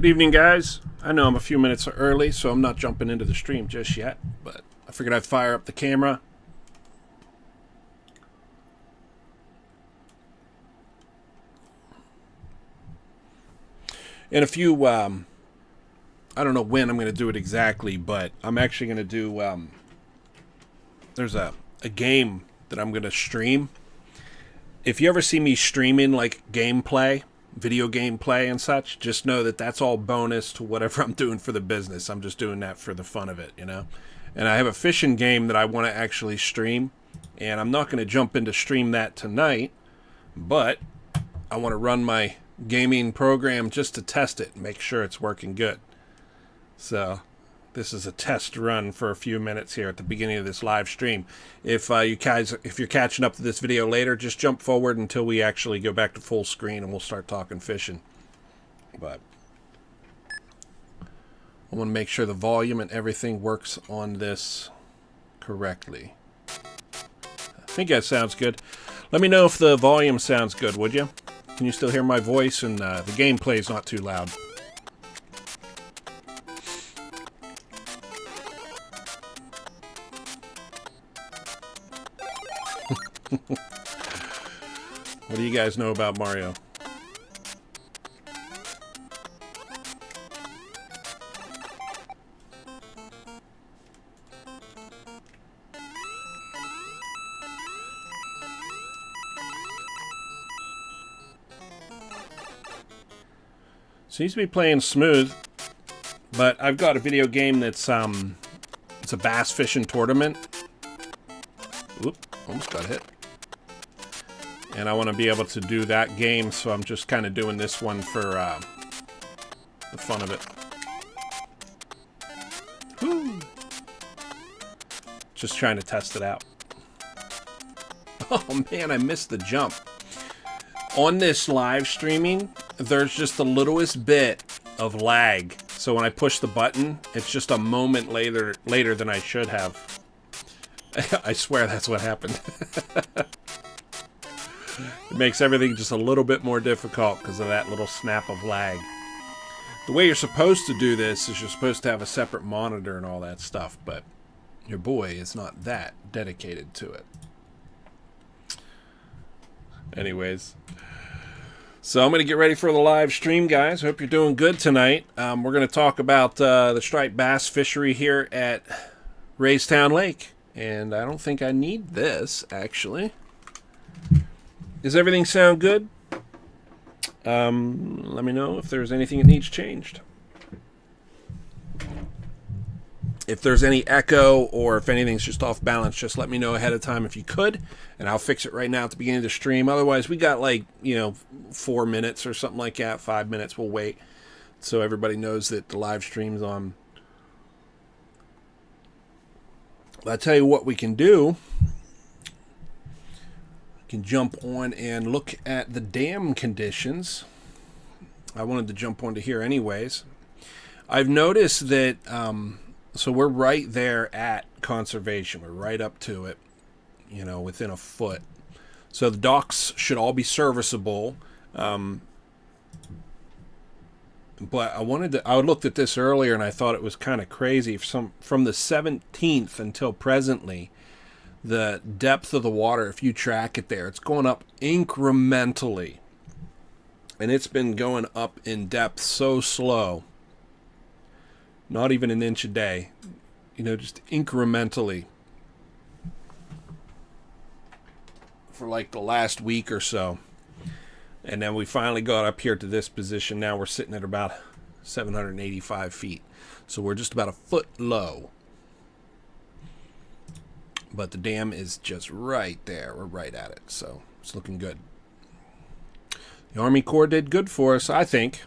Good evening, guys. I know I'm a few minutes early, so I'm not jumping into the stream just yet, but I figured I'd fire up the camera. In a few, I don't know when I'm going to do it exactly, but I'm actually going to do, there's a game that I'm going to stream. If you ever see me streaming like gameplay, video gameplay and such, just know that that's all bonus to whatever I'm doing for the business. I'm just doing that for the fun of it, you know. And I have a fishing game that I want to actually stream, and I'm not going to jump into stream that tonight, but I want to run my gaming program just to test it and make sure it's working good. So this is a test run for a few minutes here at the beginning of this live stream. If you guys, if you're catching up to this video later, just jump forward until we actually go back to full screen and we'll start talking fishing. But I want to make sure the volume and everything works on this correctly. I think that sounds good. Let me know if the volume sounds good, would you? Can you still hear my voice and the gameplay is not too loud? What do you guys know about Mario? Seems to be playing smooth, but I've got a video game that's it's a bass fishing tournament. Oop, almost got hit. And I want to be able to do that game, so I'm just kind of doing this one for the fun of it. Woo. Just trying to test it out. Oh man, I missed the jump. On this live streaming, there's just the littlest bit of lag. So when I push the button, it's just a moment later than I should have. I swear that's what happened. It makes everything just a little bit more difficult because of that little snap of lag. The way you're supposed to do this is you're supposed to have a separate monitor and all that stuff, but your boy is not that dedicated to it. Anyways, so I'm going to get ready for the live stream, guys. Hope you're doing good tonight. We're going to talk about the striped bass fishery here at Raystown Lake. And I don't think I need this, actually. Does everything sound good? Let me know if there's anything that needs changed. If there's any echo or if anything's just off balance, just let me know ahead of time if you could, and I'll fix it right now at the beginning of the stream. Otherwise, we got like, 4 minutes or something like that, 5 minutes. We'll wait so everybody knows that the live stream's on. I'll tell you what we can do. We can jump on and look at the dam conditions. I wanted to jump onto here anyways. I've noticed that, so we're right there at conservation. We're right up to it, within a foot. So the docks should all be serviceable. But I looked at this earlier and I thought it was kind of crazy. From the 17th until presently, the depth of the water, if you track it there, it's going up incrementally. And it's been going up in depth so slow. Not even an inch a day. Just incrementally. For like the last week or so. And then we finally got up here to this position. Now we're sitting at about 785 feet. So we're just about a foot low. But the dam is just right there. We're right at it. So it's looking good. The Army Corps did good for us, I think.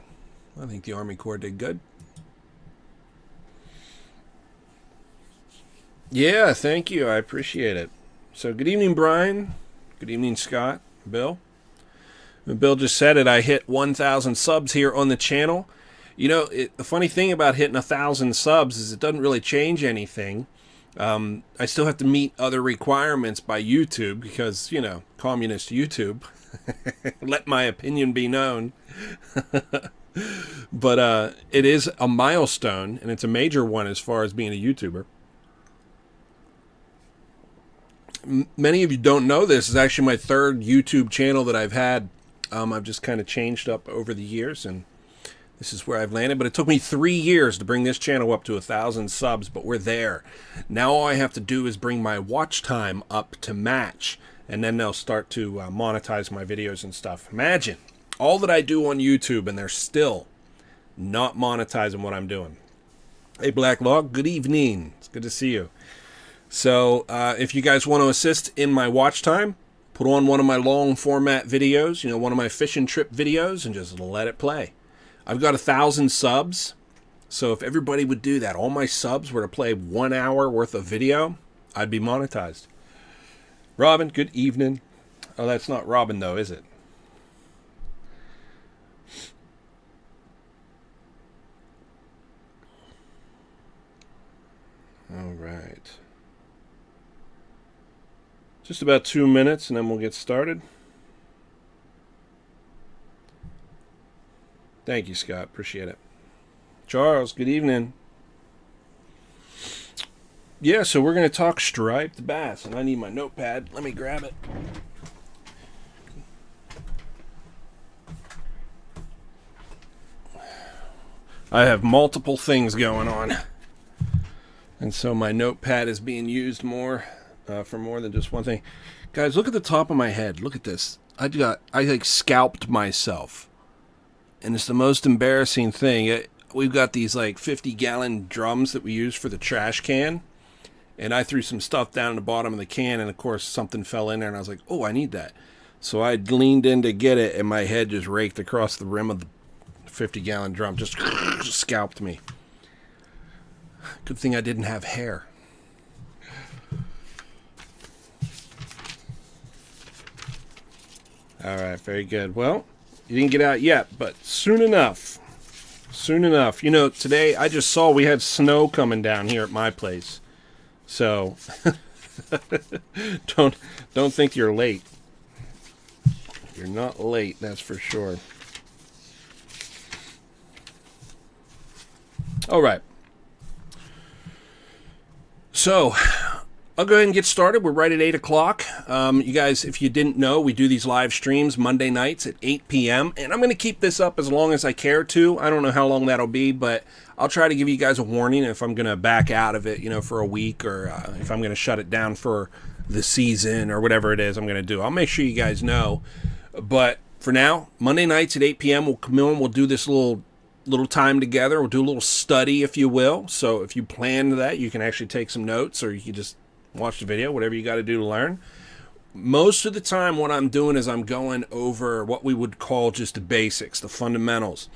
I think the Army Corps did good. Yeah, thank you. I appreciate it. So good evening, Brian. Good evening, Scott. Bill. Bill just said it. I hit 1,000 subs here on the channel. The funny thing about hitting 1,000 subs is it doesn't really change anything. I still have to meet other requirements by YouTube because, communist YouTube. Let my opinion be known. But it is a milestone, and it's a major one as far as being a YouTuber. Many of you don't know this. Is actually my third YouTube channel that I've had. I've just kind of changed up over the years, and this is where I've landed. But it took me 3 years to bring this channel up to 1,000 subs, but we're there. Now all I have to do is bring my watch time up to match, and then they'll start to monetize my videos and stuff. Imagine all that I do on YouTube, and they're still not monetizing what I'm doing. Hey, Black Log, good evening. It's good to see you. So if you guys want to assist in my watch time, put on one of my long format videos, one of my fishing trip videos, and just let it play. I've got 1,000 subs, so if everybody would do that, all my subs were to play 1 hour worth of video, I'd be monetized. Robin, good evening. Oh, that's not Robin though, is it? All right. Just about 2 minutes, and then we'll get started. Thank you, Scott. Appreciate it. Charles, good evening. Yeah, so we're going to talk striped bass, and I need my notepad. Let me grab it. I have multiple things going on, and so my notepad is being used more. For more than just one thing. Guys, look at the top of my head. Look at this. I like scalped myself. And it's the most embarrassing thing. We've got these like 50-gallon drums that we use for the trash can. And I threw some stuff down in the bottom of the can, and of course something fell in there, and I was like, oh, I need that. So I leaned in to get it, and my head just raked across the rim of the 50-gallon drum. Just scalped me. Good thing I didn't have hair. All right, very good. Well, you didn't get out yet, but soon enough. Soon enough. Today I just saw we had snow coming down here at my place. So don't think you're late. You're not late, that's for sure. All right. So I'll go ahead and get started. We're right at 8 o'clock. You guys, if you didn't know, we do these live streams Monday nights at 8 p.m. And I'm going to keep this up as long as I care to. I don't know how long that'll be, but I'll try to give you guys a warning if I'm going to back out of it, for a week, or if I'm going to shut it down for the season or whatever it is I'm going to do. I'll make sure you guys know. But for now, Monday nights at 8 p.m., we'll come in, we'll do this little time together. We'll do a little study, if you will. So if you plan that, you can actually take some notes, or you can just watch the video, whatever you got to do to learn. Most of the time what I'm doing is I'm going over what we would call just the basics, the fundamentals.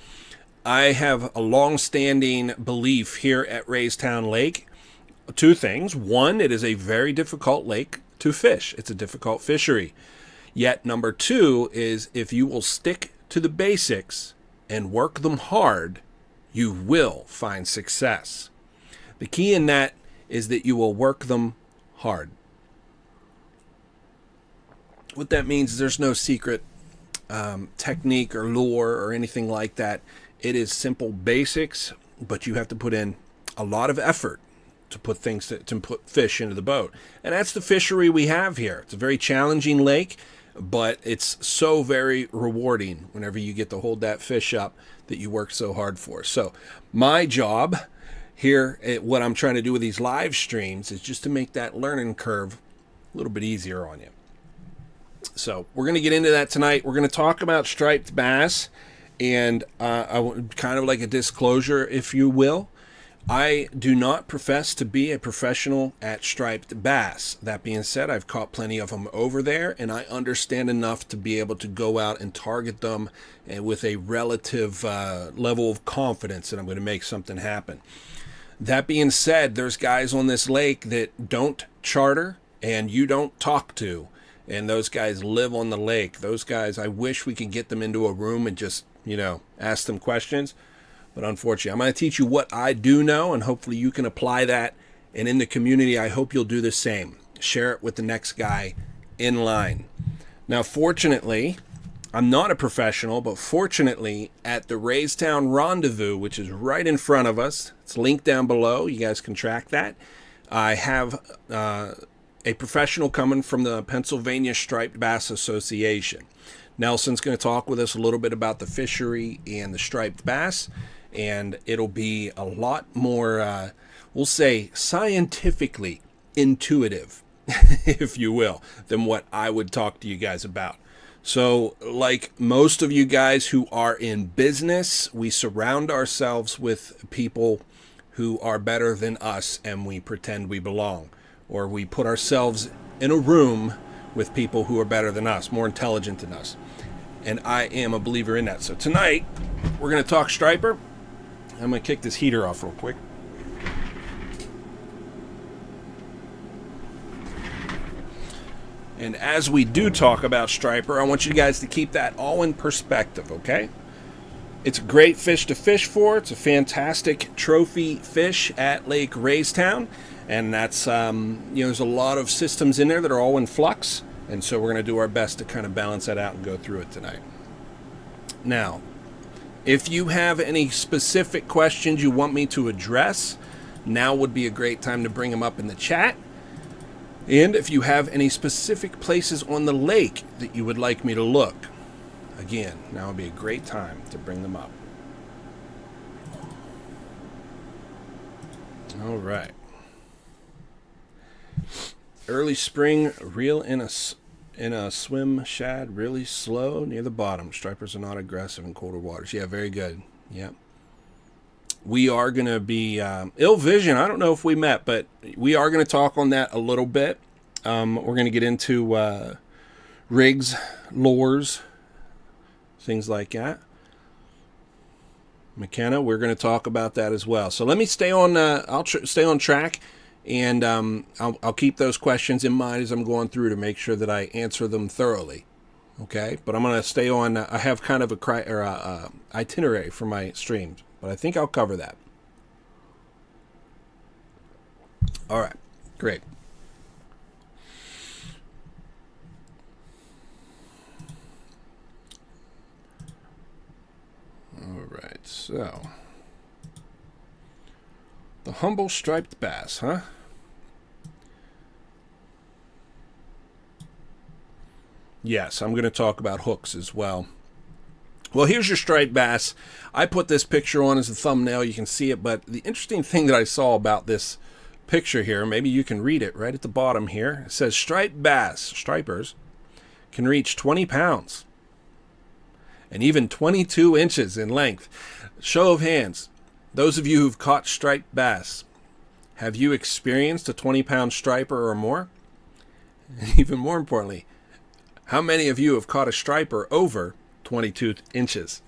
I have a long-standing belief here at Raystown Lake. Two things. One, it is a very difficult lake to fish. It's a difficult fishery. Yet number two is if you will stick to the basics and work them hard, you will find success. The key in that is that you will work them hard. What that means is there's no secret technique or lure or anything like that. It is simple basics, but you have to put in a lot of effort to put to put fish into the boat. And that's the fishery we have here. It's a very challenging lake, but it's so very rewarding whenever you get to hold that fish up that you work so hard for. So my job here, what I'm trying to do with these live streams is just to make that learning curve a little bit easier on you. So we're going to get into that tonight. We're going to talk about striped bass, and kind of like a disclosure, if you will. I do not profess to be a professional at striped bass. That being said, I've caught plenty of them over there, and I understand enough to be able to go out and target them with a relative level of confidence that I'm going to make something happen. That being said, there's guys on this lake that don't charter and you don't talk to, and those guys live on the lake. Those guys, I wish we could get them into a room and just, ask them questions. But unfortunately, I'm going to teach you what I do know, and hopefully you can apply that. And in the community, I hope you'll do the same. Share it with the next guy in line. Now, fortunately, I'm not a professional, but fortunately at the Raystown Rendezvous, which is right in front of us, it's linked down below. You guys can track that. I have a professional coming from the Pennsylvania Striped Bass Association. Nelson's going to talk with us a little bit about the fishery and the striped bass, and it'll be a lot more, we'll say, scientifically intuitive, if you will, than what I would talk to you guys about. So, like most of you guys who are in business, we surround ourselves with people who are better than us, and we pretend we belong. Or we put ourselves in a room with people who are better than us, more intelligent than us. And I am a believer in that. So tonight, we're going to talk striper. I'm going to kick this heater off real quick. And as we do talk about striper, I want you guys to keep that all in perspective, okay? It's a great fish to fish for. It's a fantastic trophy fish at Lake Raystown. And that's, there's a lot of systems in there that are all in flux. And so we're going to do our best to kind of balance that out and go through it tonight. Now, if you have any specific questions you want me to address, now would be a great time to bring them up in the chat. And if you have any specific places on the lake that you would like me to look, again, now would be a great time to bring them up. All right. Early spring, reel in a swim shad, really slow near the bottom. Stripers are not aggressive in colder waters. Yeah, very good. Yeah. We are going to be Ill Vision. I don't know if we met, but we are going to talk on that a little bit. We're going to get into rigs, lures, things like that. McKenna, we're going to talk about that as well. So let me stay on. I'll stay on track. And I'll keep those questions in mind as I'm going through to make sure that I answer them thoroughly. Okay? But I'm going to stay on. I have kind of a itinerary for my streams, but I think I'll cover that. All right. Great. All right. So, the humble striped bass, huh? Yes, I'm going to talk about hooks as well. Well, here's your striped bass. I put this picture on as a thumbnail. You can see it, but the interesting thing that I saw about this picture here, maybe you can read it right at the bottom here. It says striped bass, stripers, can reach 20 pounds and even 22 inches in length. Show of hands. Those of you who've caught striped bass, have you experienced a 20-pound striper or more? And even more importantly, how many of you have caught a striper over 22 inches?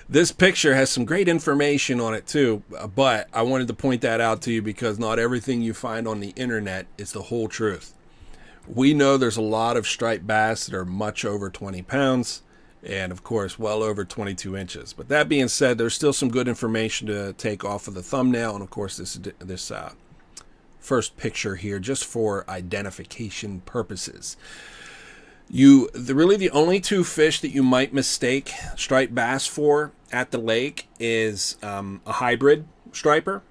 This picture has some great information on it too, but I wanted to point that out to you because not everything you find on the internet is the whole truth. We know there's a lot of striped bass that are much over 20 pounds and, of course, well over 22 inches. But that being said, there's still some good information to take off of the thumbnail and, of course, this first picture here just for identification purposes. Really the only two fish that you might mistake striped bass for at the lake is a hybrid striper,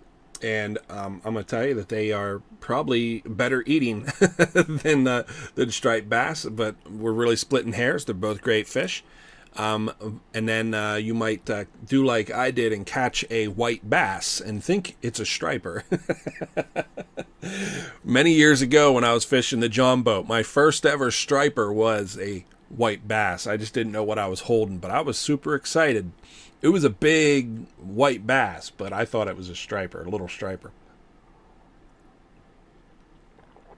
and I'm going to tell you that they are probably better eating than striped bass, but we're really splitting hairs. They're both great fish. And then you might do like I did and catch a white bass and think it's a striper. Many years ago when I was fishing the John boat, my first ever striper was a white bass. I just didn't know what I was holding, but I was super excited. It was a big white bass, but I thought it was a striper, a little striper.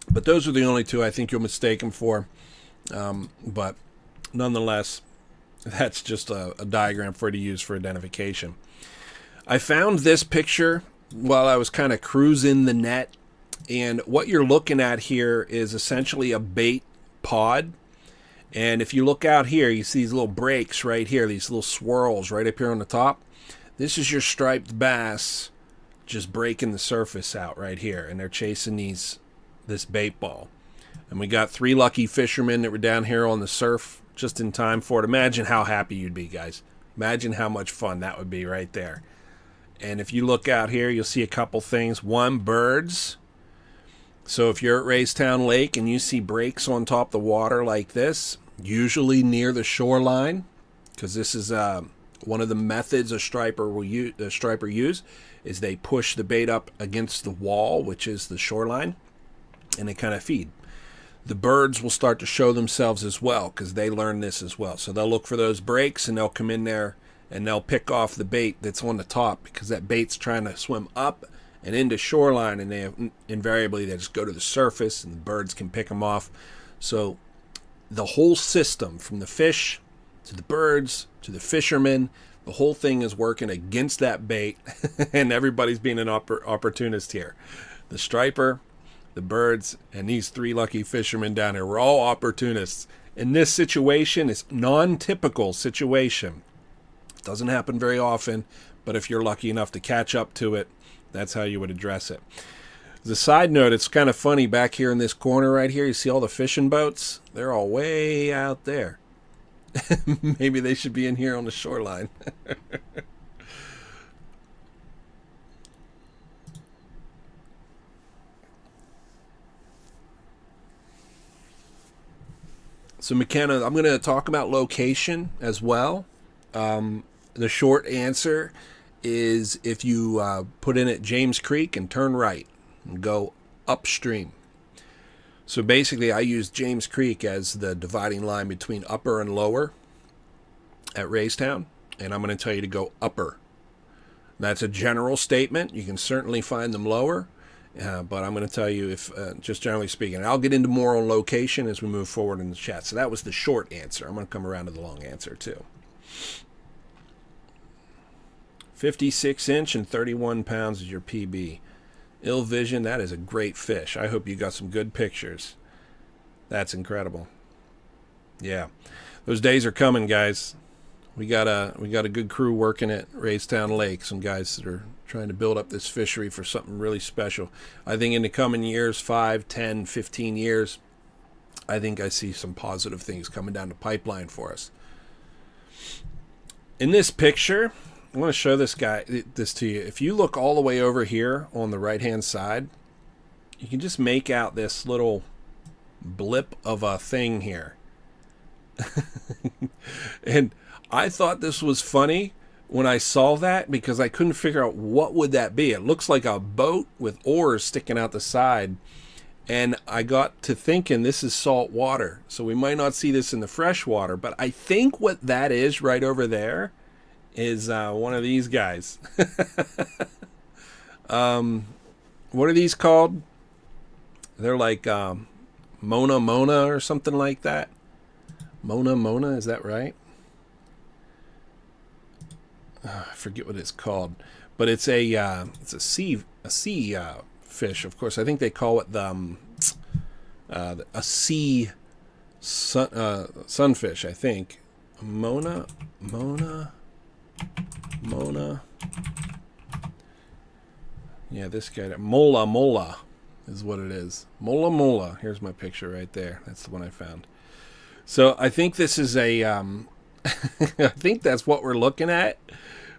But those are the only two I think you'll mistake them for. But nonetheless, that's just a diagram for you to use for identification. I found this picture while I was kind of cruising the net. And what you're looking at here is essentially a bait pod. And if you look out here, you see these little breaks right here, these little swirls right up here on the top. This is your striped bass just breaking the surface out right here. And they're chasing this bait ball. And we got 3 lucky fishermen that were down here on the surf just in time for it. Imagine how happy you'd be, guys. Imagine how much fun that would be right there. And if you look out here, you'll see a couple things. One, birds. So if you're at Raystown Lake and you see breaks on top of the water like this, usually near the shoreline, because this is one of the methods a striper use, is they push the bait up against the wall, which is the shoreline, and they kind of feed. The birds will start to show themselves as well because they learn this as well. So they'll look for those breaks and they'll come in there and they'll pick off the bait that's on the top because that bait's trying to swim up and into shoreline, and invariably they just go to the surface and the birds can pick them off. So the whole system, from the fish to the birds to the fishermen, the whole thing is working against that bait and everybody's being an opportunist here. The striper, the birds, and these three lucky fishermen down here, we're all opportunists. And this situation is non-typical situation. It doesn't happen very often, but if you're lucky enough to catch up to it, that's how you would address it. As a side note, it's kind of funny back here in this corner right here, you see all the fishing boats? They're all way out there. Maybe they should be in here on the shoreline. So McKenna, I'm going to talk about location as well. The short answer is if you put in at James Creek and turn right and go upstream. So basically I use James Creek as the dividing line between upper and lower at Raystown, and I'm going to tell you to go upper. That's a general statement. You can certainly find them lower. But I'm going to tell you, if just generally speaking, I'll get into more on location as we move forward in the chat. So that was the short answer. I'm going to come around to the long answer too. 56 inch and 31 pounds is your PB. Ill Vision, that is a great fish. I hope you got some good pictures. That's incredible. Yeah, those days are coming, guys. We got a good crew working at Raystown Lake. Some guys that are trying to build up this fishery for something really special. I think in the coming years, 5, 10, 15 years, I think I see some positive things coming down the pipeline for us. In this picture, I want to show this to you. If you look all the way over here on the right-hand side, you can just make out this little blip of a thing here. And I thought this was funny when I saw that because I couldn't figure out what would that be. It looks like a boat with oars sticking out the side. And I got to thinking this is salt water. So we might not see this in the fresh water, but I think what that is right over there is one of these guys. What are these called? They're like Mona or something like that. Mona, is that right? I forget what it's called, but it's a sea fish. Of course, I think they call it a sea sunfish. I think Mona. Yeah, this guy. Mola is what it is. Mola. Here's my picture right there. That's the one I found. So I think this is a. I think that's what we're looking at.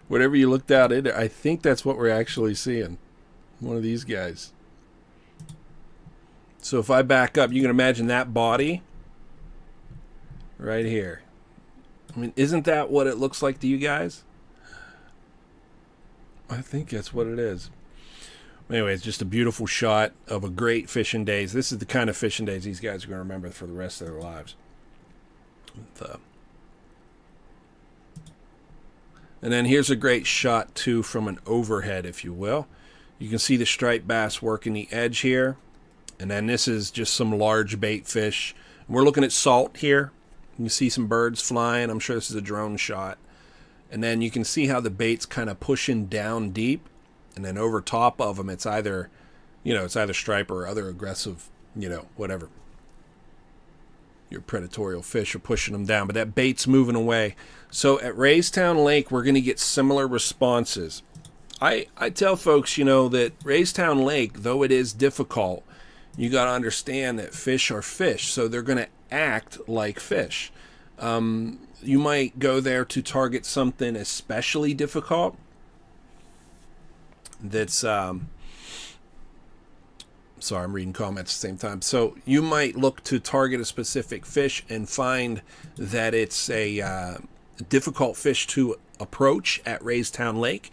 Whatever you looked out at, I think that's what we're actually seeing. One of these guys. So if I back up, you can imagine that body right here. I mean, isn't that what it looks like to you guys? I think that's what it is. Anyway, it's just a beautiful shot of a great fishing days. This is the kind of fishing days these guys are going to remember for the rest of their lives. And then here's a great shot too from an overhead, if you will. You can see the striped bass working the edge here. And then this is just some large bait fish. We're looking at salt here. You can see some birds flying. I'm sure this is a drone shot. And then you can see how the bait's kind of pushing down deep. And then over top of them, it's either striper or other aggressive, whatever. Your predatorial fish are pushing them down, but that bait's moving away. So at Raystown Lake, we're going to get similar responses. I tell folks, that Raystown Lake, though it is difficult, you got to understand that fish are fish, so they're going to act like fish. You might go there to target something especially difficult that's sorry, I'm reading comments at the same time. So you might look to target a specific fish and find that it's a difficult fish to approach at Raystown Lake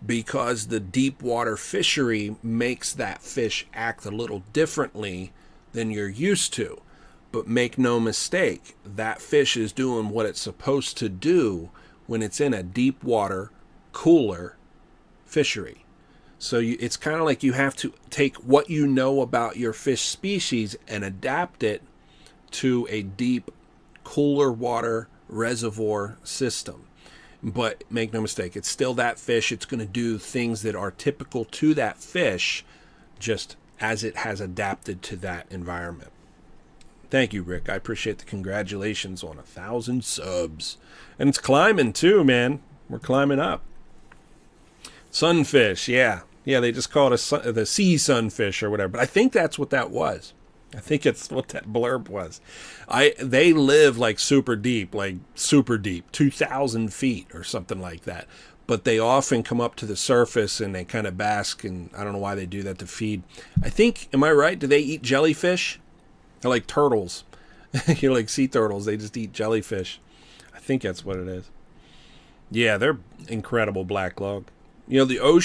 because the deep water fishery makes that fish act a little differently than you're used to. But make no mistake, that fish is doing what it's supposed to do when it's in a deep water, cooler fishery. So it's kind of like you have to take what you know about your fish species and adapt it to a deep, cooler water reservoir system. But make no mistake, it's still that fish. It's going to do things that are typical to that fish, just as it has adapted to that environment. Thank you, Rick. I appreciate the congratulations on 1,000 subs. And it's climbing too, man. We're climbing up. Sunfish, yeah. Yeah, they just call it the sea sunfish or whatever. But I think that's what that was. I think it's what that blurb was. They live like super deep, 2,000 feet or something like that. But they often come up to the surface and they kind of bask, and I don't know why they do that to feed. I think, am I right? Do they eat jellyfish? They're like turtles. You're like sea turtles. They just eat jellyfish. I think that's what it is. Yeah, they're incredible black log. You know, the ocean